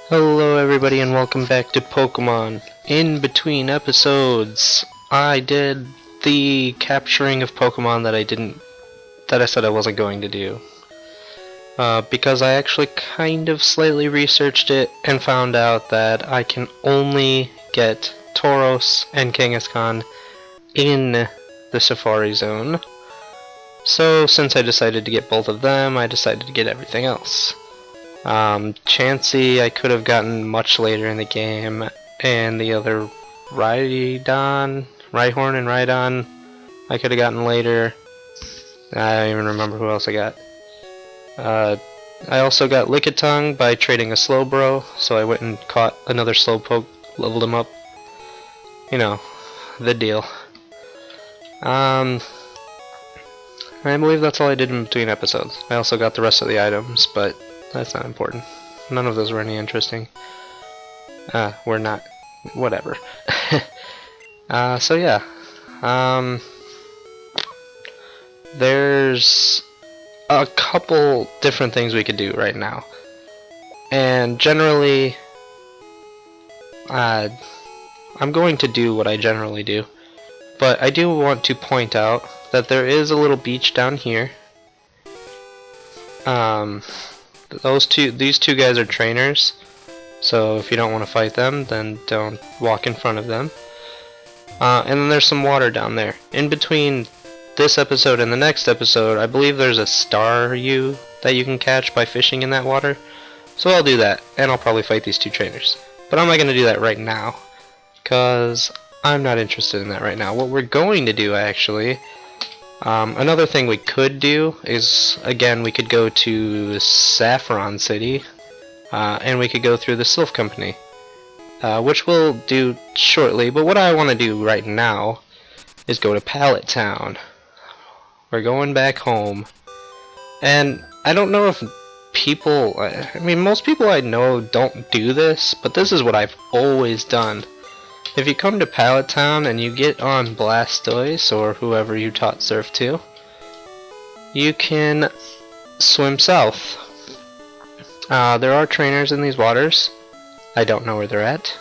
Hello everybody and welcome back to Pokemon. In between episodes, I did the capturing of Pokemon that I said I wasn't going to do. Because I actually kind of slightly researched it and found out that I can only get Tauros and Kangaskhan in the Safari Zone. So since I decided to get both of them, I decided to get everything else. Chansey I could have gotten much later in the game, and the other Rhyhorn and Rhydon I could have gotten later. I don't even remember who else I got. I also got Lickitung by trading a Slowbro, so I went and caught another Slowpoke, leveled him up. You know, the deal. I believe that's all I did in between episodes. I also got the rest of the items, but that's not important. None of those were any interesting. We're not. Whatever. So yeah. There's a couple different things we could do right now. And generally, I'm going to do what I generally do. But I do want to point out that there is a little beach down here. These two guys are trainers, so if you don't want to fight them, then don't walk in front of them. And then there's some water down there. In between this episode and the next episode, I believe there's a Staryu that you can catch by fishing in that water. So I'll do that, and I'll probably fight these two trainers. But I'm not going to do that right now, because I'm not interested in that right now. What we're going to do, actually, another thing we could do is, again, we could go to Saffron City, and we could go through the Sylph Company, which we'll do shortly. But what I want to do right now is go to Pallet Town. We're going back home, and I don't know if people, I mean, most people I know don't do this, but this is what I've always done. If you come to Pallet Town and you get on Blastoise or whoever you taught Surf to, you can swim south. There are trainers in these waters. I don't know where they're at,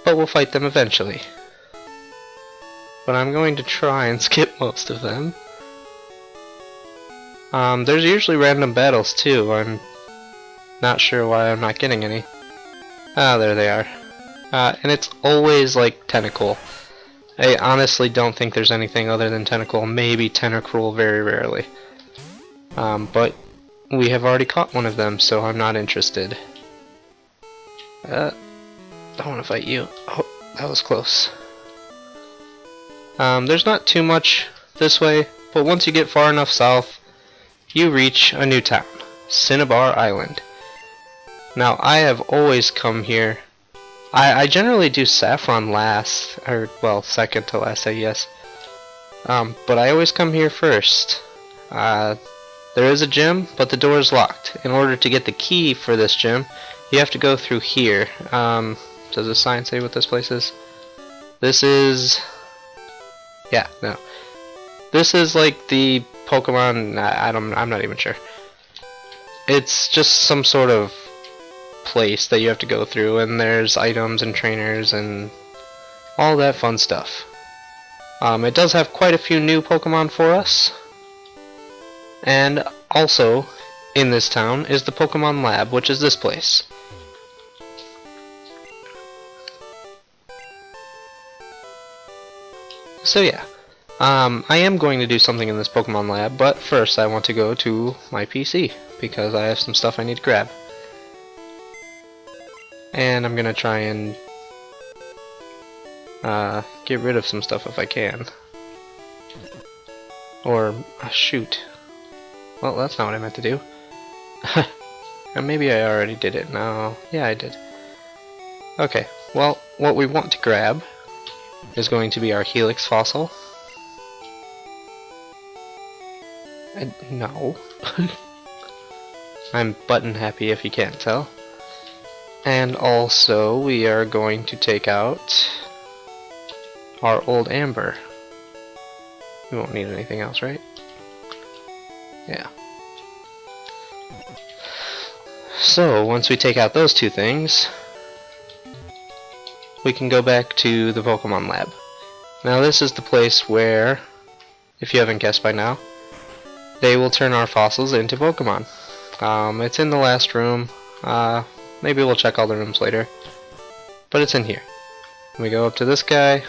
but we'll fight them eventually. But I'm going to try and skip most of them. There's usually random battles too. I'm not sure why I'm not getting any. Ah, there they are. And it's always like Tentacool. I honestly don't think there's anything other than Tentacool. Maybe Tentacruel very rarely. But we have already caught one of them, so I'm not interested. I want to fight you. Oh, that was close. There's not too much this way, but once you get far enough south, you reach a new town, Cinnabar Island. Now, I have always come here. I generally do Saffron last, or, well, second to last, I guess. But I always come here first. There is a gym, but the door is locked. In order to get the key for this gym, you have to go through here. Does the sign say what this place is? This is... yeah, no. This is like the Pokemon... I'm not even sure. It's just some sort of place that you have to go through, and there's items and trainers and all that fun stuff. It does have quite a few new Pokemon for us. And also, in this town is the Pokemon Lab, which is this place. So yeah, I am going to do something in this Pokemon Lab, but first I want to go to my PC, because I have some stuff I need to grab. And I'm gonna try and get rid of some stuff if I can. Or, shoot. Well, that's not what I meant to do. And maybe I already did it. No, yeah, I did. Okay, well, what we want to grab is going to be our Helix fossil. No. I'm button happy if you can't tell. And also, we are going to take out our old amber. We won't need anything else, right? Yeah. So, once we take out those two things, we can go back to the Pokemon Lab. Now this is the place where, if you haven't guessed by now, they will turn our fossils into Pokemon. It's in the last room. Maybe we'll check all the rooms later. But it's in here. We go up to this guy.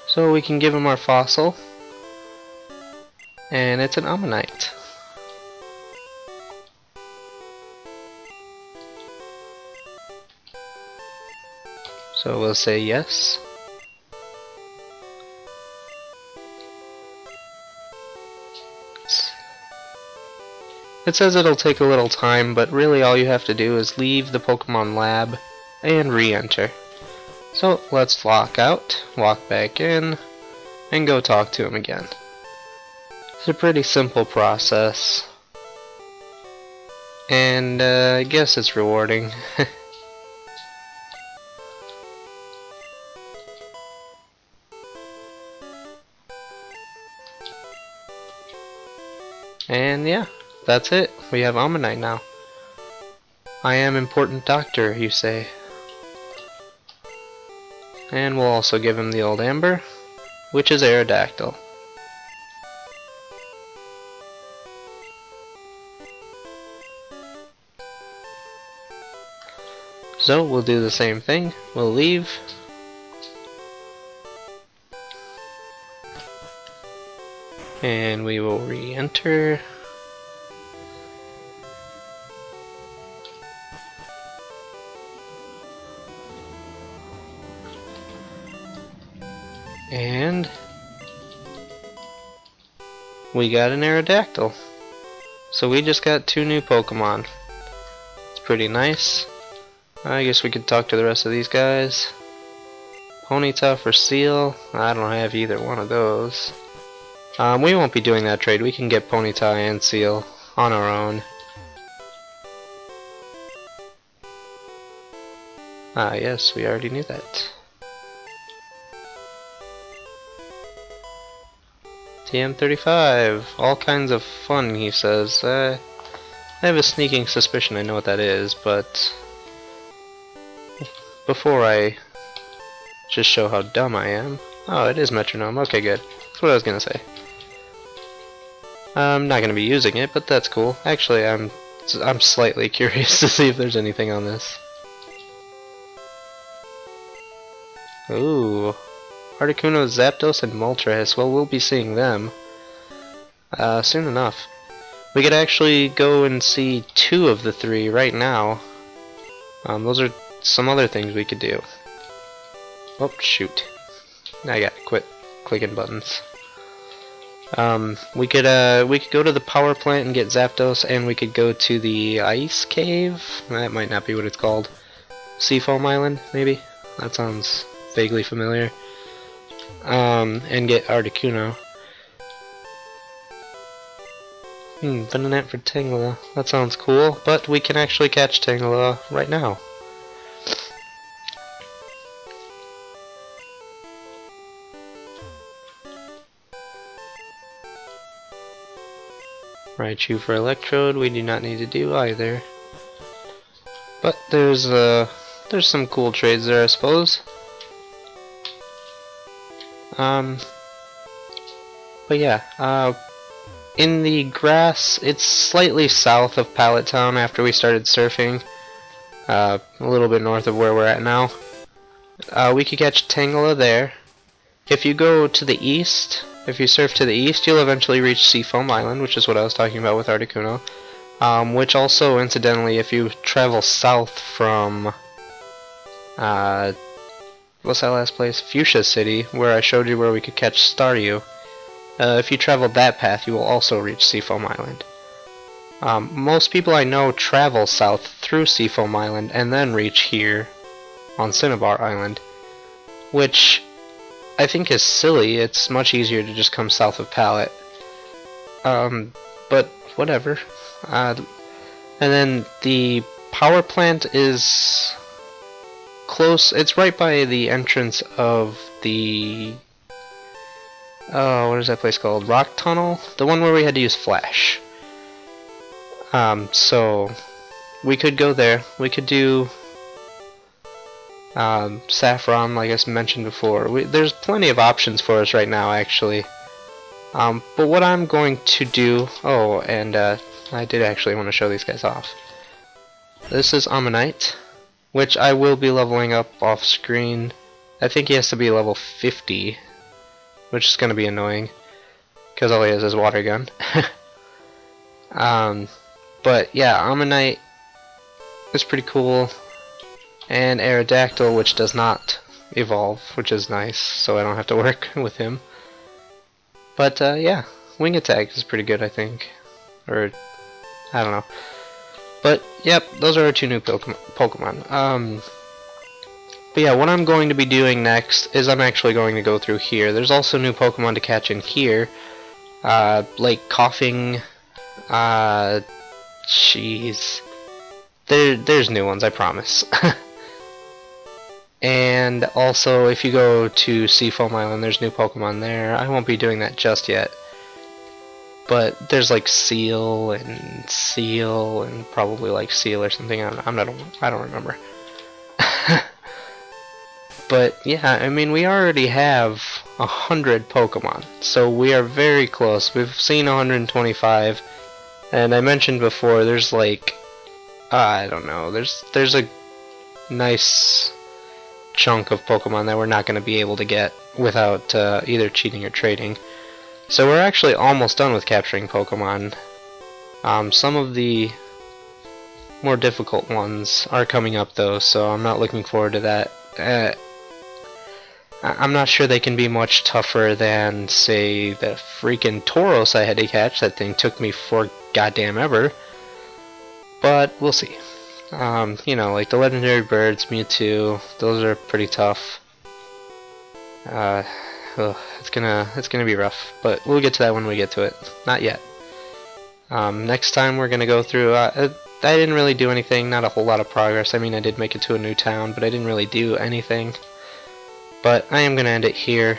So we can give him our fossil. And it's an Ammonite. So we'll say yes. It says it'll take a little time, but really all you have to do is leave the Pokemon Lab and re-enter. So let's log out, walk back in, and go talk to him again. It's a pretty simple process, and I guess it's rewarding. And yeah, that's it. We have Ammonite now. I am important doctor, you say. And we'll also give him the old amber, which is Aerodactyl. So we'll do the same thing. We'll leave. And we will re-enter. And we got an Aerodactyl. So we just got 2 new Pokemon. It's pretty nice. I guess we could talk to the rest of these guys. Ponyta for Seal. I don't have either one of those. We won't be doing that trade. We can get Ponyta and Seal on our own. Ah, yes, we already knew that. TM35, all kinds of fun, he says. I have a sneaking suspicion I know what that is, but before I just show how dumb I am. Oh, it is Metronome. Okay, good. That's what I was gonna say. I'm not gonna be using it, but that's cool. Actually, I'm slightly curious to see if there's anything on this. Ooh. Articuno, Zapdos, and Moltres. Well, we'll be seeing them soon enough. We could actually go and see 2 of the 3 right now. Those are some other things we could do. Oh, shoot. I gotta quit clicking buttons. We could go to the power plant and get Zapdos, and we could go to the ice cave. That might not be what it's called. Seafoam Island, maybe? That sounds vaguely familiar. And get Articuno. Venonat for Tangela. That sounds cool, but we can actually catch Tangela right now. Raichu for Electrode, we do not need to do either. But there's some cool trades there, I suppose. But yeah, in the grass, it's slightly south of Pallet Town after we started surfing. A little bit north of where we're at now. We could catch Tangela there. If you go to the east, if you surf to the east, you'll eventually reach Seafoam Island, which is what I was talking about with Articuno. Which also, incidentally, if you travel south from, what's that last place? Fuchsia City, where I showed you where we could catch Staryu. If you travel that path, you will also reach Seafoam Island. Most people I know travel south through Seafoam Island and then reach here on Cinnabar Island, which I think is silly. It's much easier to just come south of Pallet. But whatever. And then the power plant is close. It's right by the entrance of the what is that place called? Rock Tunnel? The one where we had to use Flash. So we could go there. We could do Saffron, like I mentioned before. There's plenty of options for us right now, actually. But what I'm going to do... Oh, and I did actually want to show these guys off. This is Ammonite, which I will be leveling up off screen. I think he has to be level 50. Which is going to be annoying, because all he has is Water Gun. But yeah, Ammonite is pretty cool, and Aerodactyl, which does not evolve, which is nice, so I don't have to work with him. But yeah, Wing Attack is pretty good, I think. Or, I don't know. But, yep, those are our 2 new Pokemon. But yeah, what I'm going to be doing next is I'm actually going to go through here. There's also new Pokemon to catch in here. Like Coughing. Jeez. There's new ones, I promise. And also, if you go to Seafoam Island, there's new Pokemon there. I won't be doing that just yet. But there's like Seal and probably like Seal or something. I don't remember. But yeah, I mean, we already have 100 Pokemon, so we are very close. We've seen 125, and I mentioned before, there's like, I don't know, there's a nice chunk of Pokemon that we're not going to be able to get without either cheating or trading. So we're actually almost done with capturing Pokemon. Some of the more difficult ones are coming up though, so I'm not looking forward to that. I'm not sure they can be much tougher than, say, the freaking Tauros I had to catch. That thing took me for goddamn ever. But we'll see. You know, like the legendary birds, Mewtwo, those are pretty tough. It's gonna be rough, but we'll get to that when we get to it. Not yet. Next time we're gonna go through. I didn't really do anything. Not a whole lot of progress. I mean, I did make it to a new town, but I didn't really do anything. But I am gonna end it here.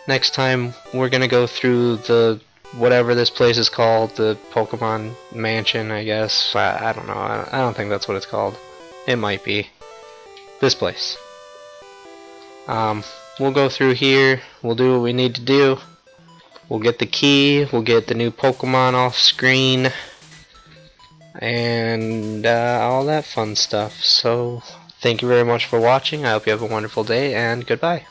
Next time we're gonna go through the whatever this place is called, the Pokemon Mansion, I guess. I don't know. I don't think that's what it's called. It might be. This place. We'll go through here. We'll do what we need to do. We'll get the key. We'll get the new Pokemon off screen. And all that fun stuff. So Thank you very much for watching. I hope you have a wonderful day, and goodbye.